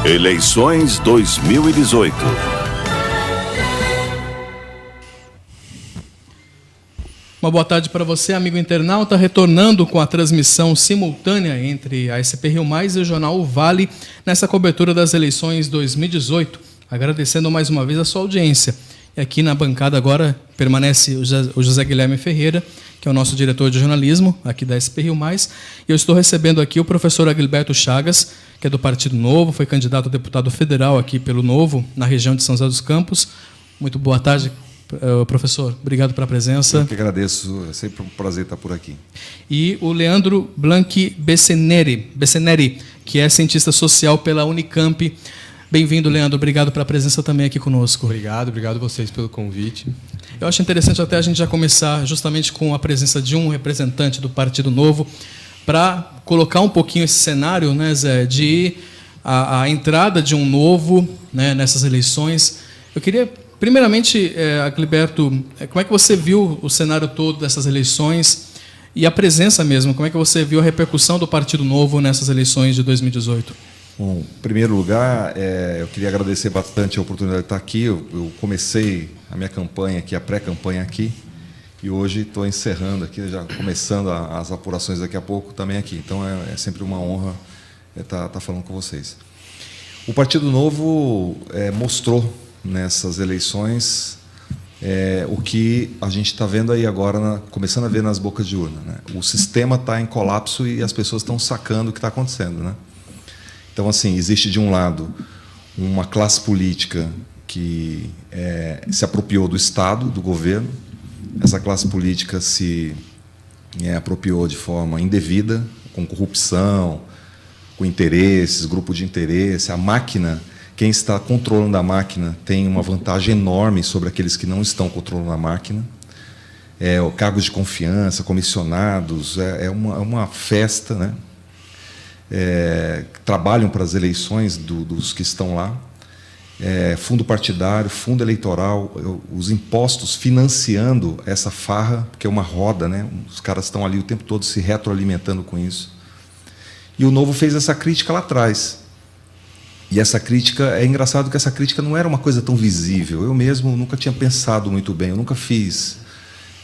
Eleições 2018. Uma boa tarde para você, amigo internauta, retornando com a transmissão simultânea entre a SP Rio Mais e o Jornal Vale nessa cobertura das eleições 2018. Agradecendo mais uma vez a sua audiência. E aqui na bancada agora permanece o José Guilherme Ferreira, que é o nosso diretor de jornalismo aqui da SP Rio Mais. E eu estou recebendo aqui o professor Agilberto Chagas, que é do Partido Novo, foi candidato a deputado federal aqui pelo Novo, na região de São José dos Campos. Muito boa tarde, professor. Obrigado pela presença. Eu que agradeço, é sempre um prazer estar por aqui. E o Leandro Blanchi Besseneri, que é cientista social pela Unicamp. Bem-vindo, Leandro. Obrigado pela presença também aqui conosco. Obrigado a vocês pelo convite. Eu acho interessante até a gente já começar justamente com a presença de um representante do Partido Novo para colocar um pouquinho esse cenário, né, Zé, de a entrada de um novo, né, nessas eleições. Eu queria, primeiramente, Agilberto, como é que você viu o cenário todo dessas eleições e a presença mesmo? Como é que você viu a repercussão do Partido Novo nessas eleições de 2018? Bom, em primeiro lugar, eu queria agradecer bastante a oportunidade de estar aqui. Eu comecei a minha campanha aqui, a pré-campanha aqui, e hoje estou encerrando aqui, já começando as apurações daqui a pouco também aqui. Então é sempre uma honra estar falando com vocês. O Partido Novo mostrou nessas eleições o que a gente está vendo aí agora, começando a ver nas bocas de urna, né? O sistema está em colapso e as pessoas estão sacando o que está acontecendo, né? Então, assim, existe de um lado uma classe política que se apropriou do Estado, do governo. Essa classe política se apropriou de forma indevida, com corrupção, com interesses, grupo de interesse. A máquina, quem está controlando a máquina tem uma vantagem enorme sobre aqueles que não estão controlando a máquina. Cargos de confiança, comissionados, é uma festa, né? Trabalham para as eleições dos que estão lá. Fundo partidário, fundo eleitoral, os impostos financiando essa farra, porque é uma roda, né? Os caras estão ali o tempo todo se retroalimentando com isso. E o Novo fez essa crítica lá atrás. E essa crítica, é engraçado que essa crítica não era uma coisa tão visível. Eu mesmo nunca tinha pensado muito bem, eu nunca fiz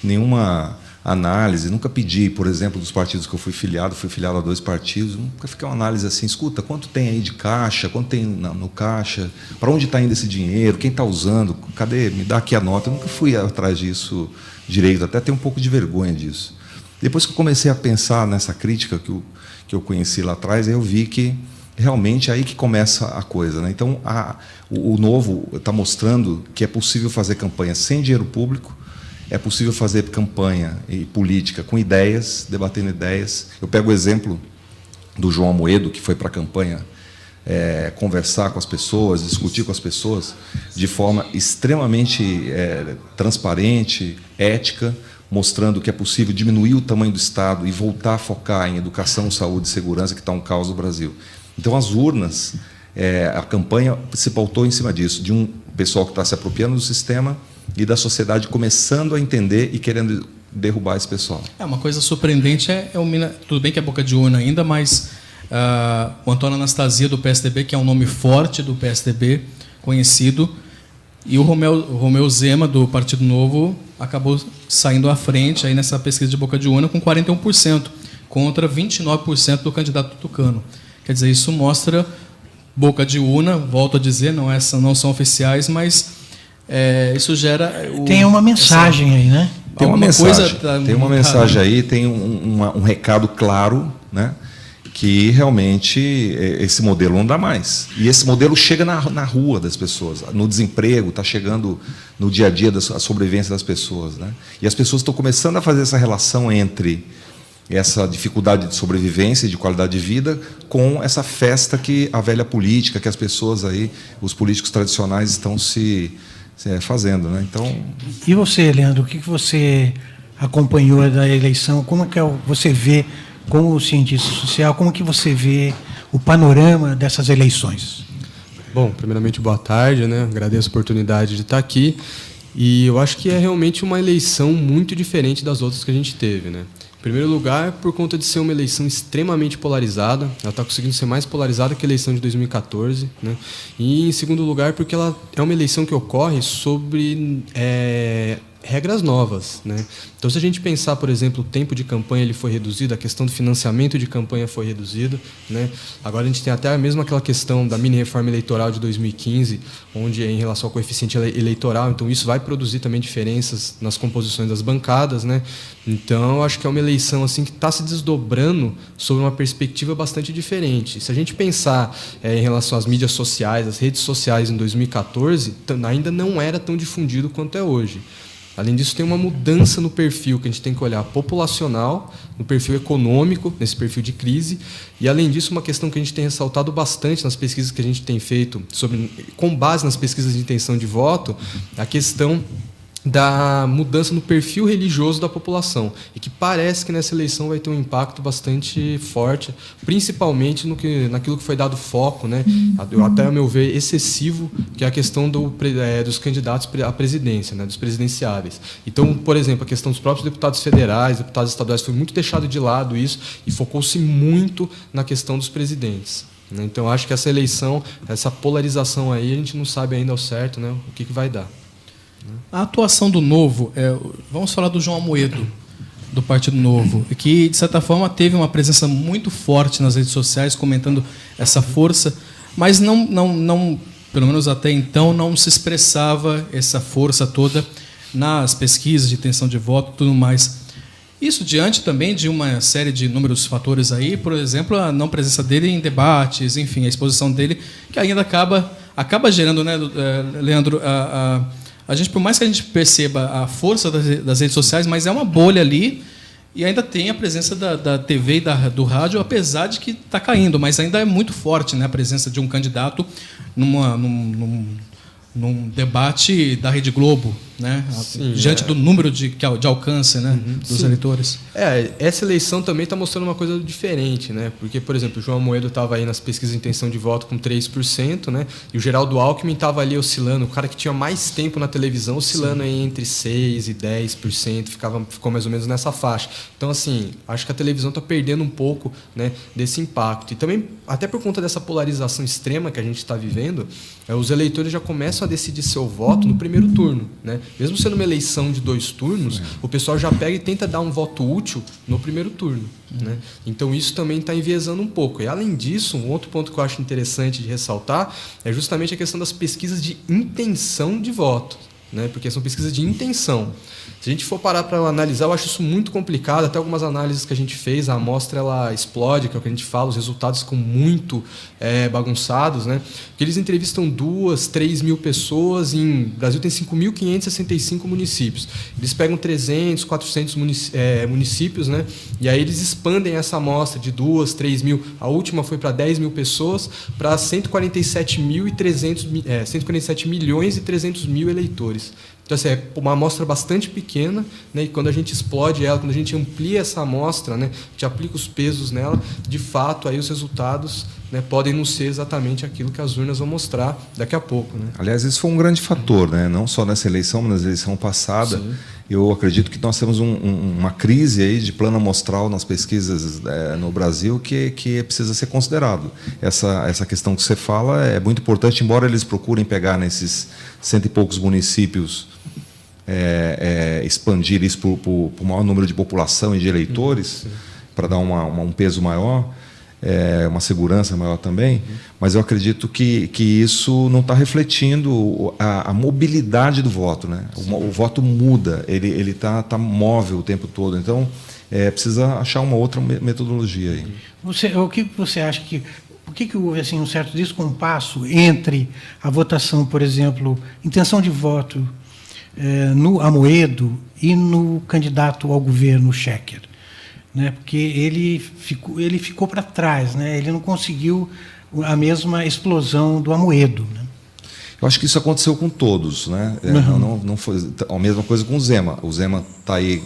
nenhuma análise, nunca pedi, por exemplo, dos partidos que eu fui filiado a 2 partidos, nunca fiquei uma análise assim, escuta, quanto tem aí de caixa, quanto tem no caixa, para onde está indo esse dinheiro, quem está usando, cadê, me dá aqui a nota. Eu nunca fui atrás disso direito, até tenho um pouco de vergonha disso. Depois que eu comecei a pensar nessa crítica que eu conheci lá atrás, eu vi que realmente é aí que começa a coisa, né? Então, o Novo está mostrando que é possível fazer campanha sem dinheiro público. É possível fazer campanha e política com ideias, debatendo ideias. Eu pego o exemplo do João Amoedo, que foi para a campanha conversar com as pessoas, discutir com as pessoas, de forma extremamente transparente, ética, mostrando que é possível diminuir o tamanho do Estado e voltar a focar em educação, saúde e segurança, que está um caos no Brasil. Então, as urnas, a campanha se pautou em cima disso, de um pessoal que está se apropriando do sistema e da sociedade começando a entender e querendo derrubar esse pessoal. Uma coisa surpreendente tudo bem que é boca de urna ainda, mas o Antônio Anastasia, do PSDB, que é um nome forte do PSDB, conhecido, e o Romeu Zema, do Partido Novo, acabou saindo à frente aí nessa pesquisa de boca de urna com 41%, contra 29% do candidato tucano. Quer dizer, isso mostra boca de urna, volto a dizer, não são oficiais, mas isso gera... Tem uma mensagem aí, né? Tem uma mensagem aí, tem um recado claro, né? Que realmente esse modelo não dá mais. E esse modelo chega na rua das pessoas, no desemprego, está chegando no dia a dia da sobrevivência das pessoas, né? E as pessoas estão começando a fazer essa relação entre essa dificuldade de sobrevivência e de qualidade de vida com essa festa que a velha política, que as pessoas aí, os políticos tradicionais estão se fazendo, né? Então... E você, Leandro, o que você acompanhou da eleição? Como é que você vê, como cientista social, como que você vê o panorama dessas eleições? Bom, primeiramente, boa tarde, né? Agradeço a oportunidade de estar aqui. E eu acho que é realmente uma eleição muito diferente das outras que a gente teve, né? Em primeiro lugar, por conta de ser uma eleição extremamente polarizada, ela está conseguindo ser mais polarizada que a eleição de 2014, né? E em segundo lugar, porque ela é uma eleição que ocorre sobre regras novas, né? Então, se a gente pensar, por exemplo, o tempo de campanha ele foi reduzido, a questão do financiamento de campanha foi reduzida, né? Agora a gente tem até mesmo aquela questão da mini-reforma eleitoral de 2015, onde em relação ao coeficiente eleitoral, então isso vai produzir também diferenças nas composições das bancadas, né? Então, eu acho que é uma eleição assim que está se desdobrando sobre uma perspectiva bastante diferente. Se a gente pensar em relação às mídias sociais, às redes sociais em 2014, ainda não era tão difundido quanto é hoje. Além disso, tem uma mudança no perfil que a gente tem que olhar populacional, no perfil econômico, nesse perfil de crise. E, além disso, uma questão que a gente tem ressaltado bastante nas pesquisas que a gente tem feito, com base nas pesquisas de intenção de voto, a questão da mudança no perfil religioso da população, e que parece que nessa eleição vai ter um impacto bastante forte, principalmente naquilo que foi dado foco, né, até ao meu ver excessivo, que é a questão dos candidatos à presidência, né, dos presidenciáveis. Então, por exemplo, a questão dos próprios deputados federais, deputados estaduais, foi muito deixado de lado isso, e focou-se muito na questão dos presidentes. Então, acho que essa eleição, essa polarização aí, a gente não sabe ainda ao certo, né, o que vai dar. A atuação do Novo, vamos falar do João Amoedo, do Partido Novo, que, de certa forma, teve uma presença muito forte nas redes sociais, comentando essa força, mas não, pelo menos até então, não se expressava essa força toda nas pesquisas de intenção de voto e tudo mais. Isso diante também de uma série de inúmeros fatores aí, por exemplo, a não presença dele em debates, enfim, a exposição dele, que ainda acaba gerando, né, Leandro, a gente, por mais que a gente perceba a força das redes sociais, mas é uma bolha ali, e ainda tem a presença da TV e do rádio, apesar de que está caindo, mas ainda é muito forte, né, a presença de um candidato num debate da Rede Globo, né? Sim, diante do número de alcance, né, dos eleitores. Essa eleição também está mostrando uma coisa diferente, né? Porque, por exemplo, o João Amoedo estava aí nas pesquisas de intenção de voto com 3%, né? E o Geraldo Alckmin estava ali oscilando, o cara que tinha mais tempo na televisão, oscilando aí entre 6% e 10%, ficou mais ou menos nessa faixa. Então, assim, acho que a televisão está perdendo um pouco, né, desse impacto. E também, até por conta dessa polarização extrema que a gente está vivendo, os eleitores já começam a decidir seu voto no primeiro turno, né? Mesmo sendo uma eleição de 2 turnos, o pessoal já pega e tenta dar um voto útil no primeiro turno, né? Então isso também está enviesando um pouco. E além disso, um outro ponto que eu acho interessante de ressaltar é justamente a questão das pesquisas de intenção de voto, né? Porque são pesquisas de intenção. Se a gente for parar para analisar, eu acho isso muito complicado. Até algumas análises que a gente fez, a amostra ela explode, que é o que a gente fala, os resultados ficam muito bagunçados, né? Porque eles entrevistam 2, 3 mil pessoas, o Brasil tem 5.565 municípios. Eles pegam 300, 400 municípios, né? E aí eles expandem essa amostra de 2, 3 mil. A última foi para 10 mil pessoas, para 147 milhões e 300 mil eleitores. Então, assim, é uma amostra bastante pequena, né? E quando a gente explode ela, quando a gente amplia essa amostra, né, a gente aplica os pesos nela, de fato, aí os resultados, né, podem não ser exatamente aquilo que as urnas vão mostrar daqui a pouco, né? Aliás, isso foi um grande fator, né? Não só nessa eleição, mas na eleição passada. Sim. Eu acredito que nós temos uma crise aí de plano amostral nas pesquisas no Brasil que precisa ser considerado. Essa questão que você fala é muito importante, embora eles procurem pegar nesses 100 e poucos municípios, expandir isso para o maior número de população e de eleitores, para dar um peso maior, uma segurança maior também, mas eu acredito que isso não está refletindo a mobilidade do voto, né? O voto muda, ele tá móvel o tempo todo, então precisa achar uma outra metodologia aí. O que você acha que... Por que houve assim, um certo descompasso entre a votação, por exemplo, intenção de voto no Amoedo e no candidato ao governo, Schecker? Né? Porque ele ficou para trás, né? Ele não conseguiu a mesma explosão do Amoedo, né? Eu acho que isso aconteceu com todos, né? Não foi a mesma coisa com o Zema. O Zema está aí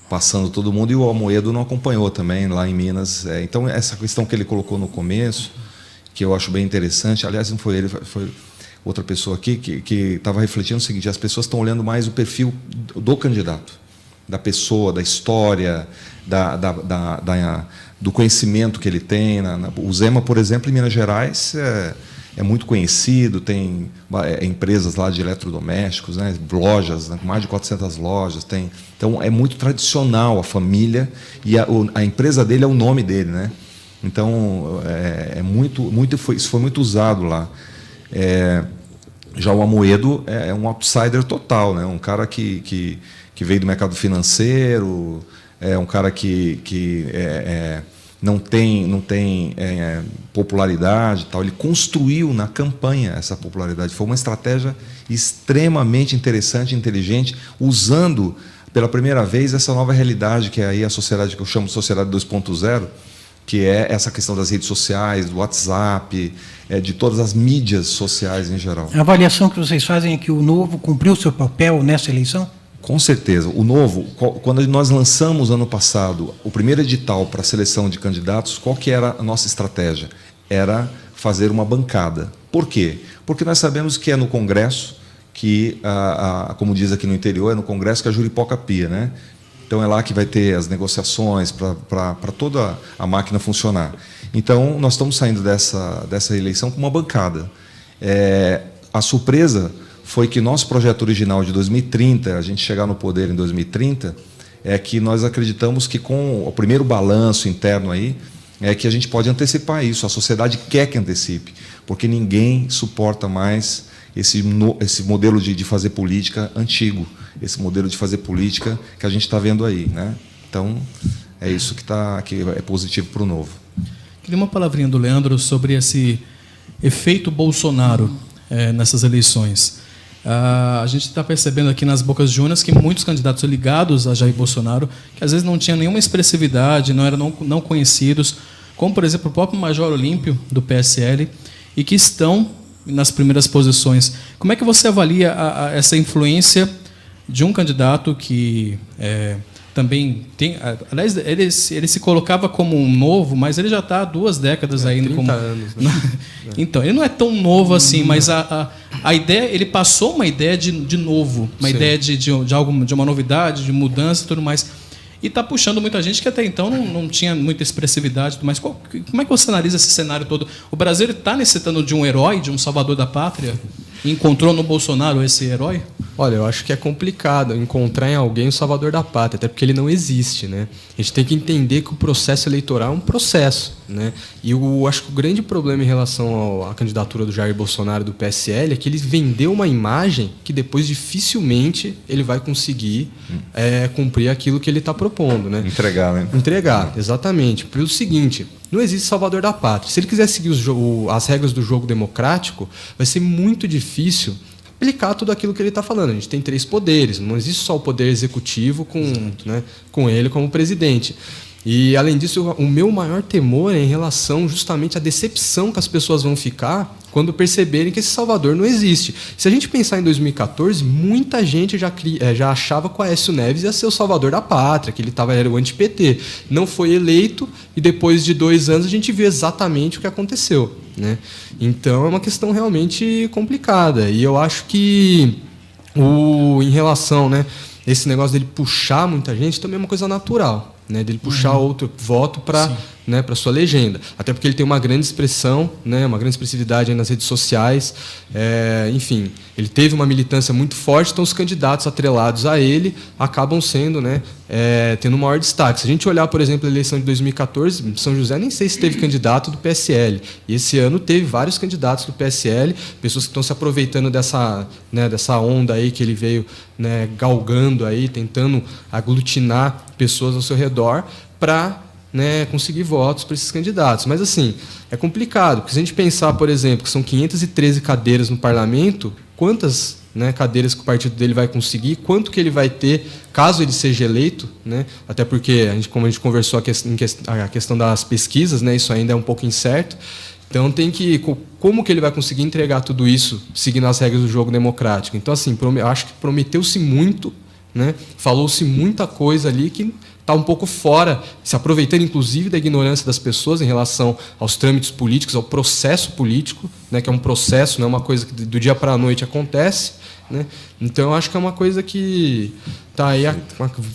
passando todo mundo e o Amoedo não acompanhou também lá em Minas. Então, essa questão que ele colocou no começo, que eu acho bem interessante, aliás, não foi ele, foi outra pessoa aqui que estava refletindo o seguinte: as pessoas estão olhando mais o perfil do candidato. da pessoa, da história, do conhecimento que ele tem. O Zema, por exemplo, em Minas Gerais, é muito conhecido, tem empresas lá de eletrodomésticos, né, lojas, né, mais de 400 lojas. Então, é muito tradicional a família, e a empresa dele é o nome dele. Né? Então, isso foi muito usado lá. Já o Amoedo é um outsider total, né? Um cara que veio do mercado financeiro, é um cara que não tem popularidade, tal. Ele construiu na campanha essa popularidade. Foi uma estratégia extremamente interessante, inteligente, usando pela primeira vez essa nova realidade que é aí a sociedade que eu chamo de sociedade 2.0, que é essa questão das redes sociais, do WhatsApp, de todas as mídias sociais em geral. A avaliação que vocês fazem é que o Novo cumpriu seu papel nessa eleição? Com certeza. O Novo, quando nós lançamos ano passado o primeiro edital para a seleção de candidatos, qual que era a nossa estratégia? Era fazer uma bancada. Por quê? Porque nós sabemos que é no Congresso que, como diz aqui no interior, é no Congresso que a juripoca pia, né? Então é lá que vai ter as negociações para toda a máquina funcionar. Então nós estamos saindo dessa eleição com uma bancada. A surpresa foi que nosso projeto original de 2030, a gente chegar no poder em 2030, é que nós acreditamos que com o primeiro balanço interno aí, é que a gente pode antecipar isso. A sociedade quer que antecipe, porque ninguém suporta mais esse modelo de fazer política antigo, esse modelo de fazer política que a gente está vendo aí. Né? Então, é isso que é positivo para o Novo. Queria uma palavrinha do Leandro sobre esse efeito Bolsonaro nessas eleições. A gente está percebendo aqui nas bocas de urnas que muitos candidatos ligados a Jair Bolsonaro, que às vezes não tinham nenhuma expressividade, não eram não conhecidos, como, por exemplo, o próprio Major Olímpio, do PSL, e que estão nas primeiras posições. Como é que você avalia essa influência de um candidato que também tem... Aliás, ele se colocava como um novo, mas ele já está há 2 décadas aí. 30 anos. Né? Então, ele não é tão novo assim, mas a ideia, ele passou uma ideia de novo, uma Sim. ideia de algo, de uma novidade, de mudança e tudo mais. E está puxando muita gente que até então não tinha muita expressividade. Mas como é que você analisa esse cenário todo? O Brasil está necessitando de um herói, de um salvador da pátria? E encontrou no Bolsonaro esse herói? Olha, eu acho que é complicado encontrar em alguém o salvador da pátria, até porque ele não existe, né? A gente tem que entender que o processo eleitoral é um processo, né? E eu acho que o grande problema em relação à candidatura do Jair Bolsonaro do PSL é que ele vendeu uma imagem que depois dificilmente ele vai conseguir cumprir aquilo que ele está propondo, né? Entregar, né? Entregar, exatamente. Pelo seguinte, não existe salvador da pátria. Se ele quiser seguir as regras do jogo democrático, vai ser muito difícil aplicar tudo aquilo que ele está falando. A gente tem 3 poderes, não existe só o poder executivo com ele como presidente. E, além disso, o meu maior temor é em relação justamente à decepção que as pessoas vão ficar quando perceberem que esse salvador não existe. Se a gente pensar em 2014, muita gente já achava que o Aécio Neves ia ser o salvador da pátria, que ele era o anti-PT. Não foi eleito e depois de 2 anos a gente viu exatamente o que aconteceu. Né? Então é uma questão realmente complicada. E eu acho que em relação, né, esse negócio dele puxar muita gente também é uma coisa natural. Né, dele puxar outro voto para sua legenda. Até porque ele tem uma grande expressão, né, uma grande expressividade aí nas redes sociais. Enfim, ele teve uma militância muito forte, então os candidatos atrelados a ele acabam sendo, né, tendo um maior destaque. Se a gente olhar, por exemplo, a eleição de 2014, São José nem sei se teve candidato do PSL. E esse ano teve vários candidatos do PSL, pessoas que estão se aproveitando dessa onda aí que ele veio, né, galgando aí, tentando aglutinar pessoas ao seu redor para, né, conseguir votos para esses candidatos. Mas, assim, é complicado, porque se a gente pensar, por exemplo, que são 513 cadeiras no parlamento, quantas, né, cadeiras que o partido dele vai conseguir, quanto que ele vai ter caso ele seja eleito, né? Até porque, como a gente conversou a questão das pesquisas, né, isso ainda é um pouco incerto. Então, como que ele vai conseguir entregar tudo isso seguindo as regras do jogo democrático? Então, assim, acho que prometeu-se muito, né? Falou-se muita coisa ali que está um pouco fora, se aproveitando inclusive da ignorância das pessoas em relação aos trâmites políticos, ao processo político, né, que é um processo, não é uma coisa que do dia para a noite acontece, né? Então eu acho que é uma coisa que tá aí,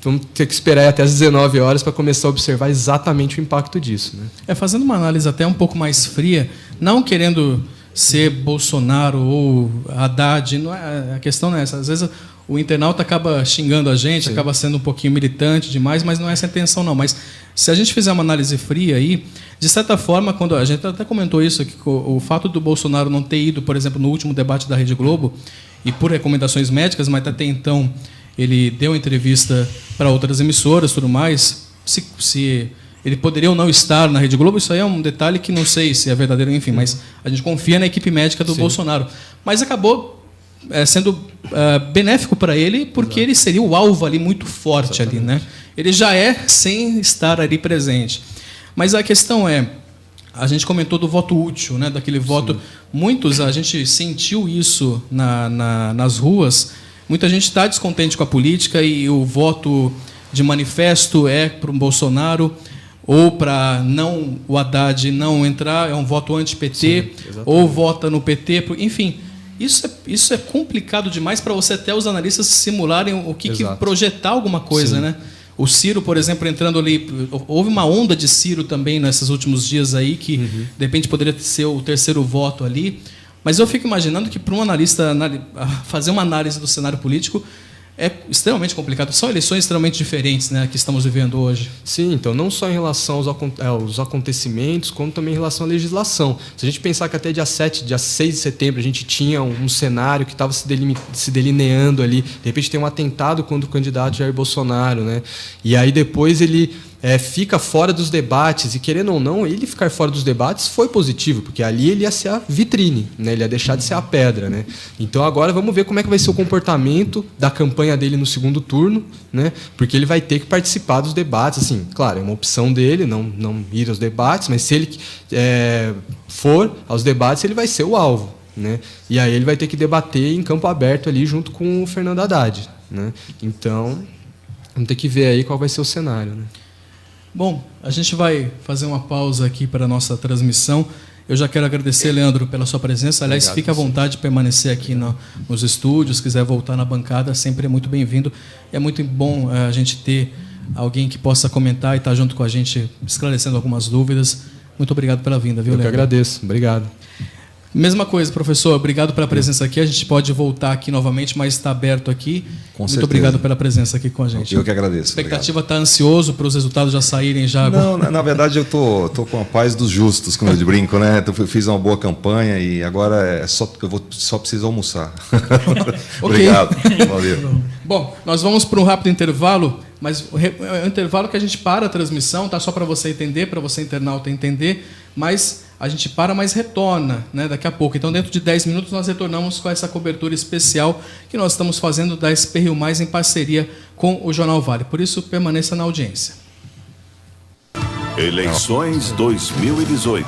vamos ter que esperar até as 19 horas para começar a observar exatamente o impacto disso, né? Fazendo uma análise até um pouco mais fria, não querendo ser Bolsonaro ou Haddad, não é, a questão não é essa. Às vezes o internauta acaba xingando a gente, acaba sendo um pouquinho militante demais, mas não é essa a intenção não. Mas se a gente fizer uma análise fria aí, de certa forma, quando a gente até comentou isso aqui, o fato do Bolsonaro não ter ido, por exemplo, no último debate da Rede Globo, e por recomendações médicas, mas até então ele deu entrevista para outras emissoras e tudo mais, se ele poderia ou não estar na Rede Globo, isso aí é um detalhe que não sei se é verdadeiro, enfim, mas a gente confia na equipe médica do Bolsonaro. Mas acabou sendo benéfico para ele, porque ele seria o alvo ali muito forte ali, né? Ele já é sem estar ali presente. Mas a questão é, a gente comentou do voto útil, né? Daquele voto. Muitos, a gente sentiu isso nas ruas. Muita gente está descontente com a política e o voto de manifesto é para o Bolsonaro, ou para não o Haddad não entrar, é um voto anti-PT, ou vota no PT, enfim. Isso é complicado demais para você até os analistas simularem o que projetar alguma coisa, né? O Ciro, por exemplo, entrando ali, houve uma onda de Ciro também nesses últimos dias aí, que de repente poderia ser o terceiro voto ali. Mas eu fico imaginando que para um analista fazer uma análise do cenário político é extremamente complicado. São eleições extremamente diferentes, né, que estamos vivendo hoje. Sim, então não só em relação aos acontecimentos, como também em relação à legislação. Se a gente pensar que até dia 6 de setembro a gente tinha um cenário que estava se delineando ali, de repente tem um atentado contra o candidato Jair Bolsonaro, né? E aí depois ele fica fora dos debates, e querendo ou não, ele ficar fora dos debates foi positivo, porque ali ele ia ser a vitrine, né? Ele ia deixar de ser a pedra, né? Então agora vamos ver como é que vai ser o comportamento da campanha dele no segundo turno, né? Porque ele vai ter que participar dos debates, assim, claro, é uma opção dele não ir aos debates, mas se ele for aos debates, ele vai ser o alvo, né? E aí ele vai ter que debater em campo aberto ali junto com o Fernando Haddad, né? Então vamos ter que ver aí qual vai ser o cenário, né? Bom, a gente vai fazer uma pausa aqui para a nossa transmissão. Eu já quero agradecer, Leandro, pela sua presença. Aliás, fique à vontade de permanecer aqui nos estúdios. Se quiser voltar na bancada, sempre é muito bem-vindo. É muito bom a gente ter alguém que possa comentar e estar junto com a gente, esclarecendo algumas dúvidas. Muito obrigado pela vinda, viu, Leandro? Eu que agradeço. Obrigado. Mesma coisa, professor. Obrigado pela presença aqui. A gente pode voltar aqui novamente, mas está aberto aqui. Muito obrigado pela presença aqui com a gente. Eu que agradeço. A expectativa está ansioso para os resultados já saírem já. Não, na verdade eu tô com a paz dos justos, como eu brinco, né? Eu fiz uma boa campanha e agora eu só preciso almoçar. Obrigado. Valeu. Bom, nós vamos para um rápido intervalo, mas é um intervalo que a gente para a transmissão, tá? Só para você entender, para você internauta entender, mas a gente para, mas retorna, né, daqui a pouco. Então, dentro de 10 minutos, nós retornamos com essa cobertura especial que nós estamos fazendo da SP Rio Mais em parceria com o Jornal Vale. Por isso, permaneça na audiência. Eleições 2018.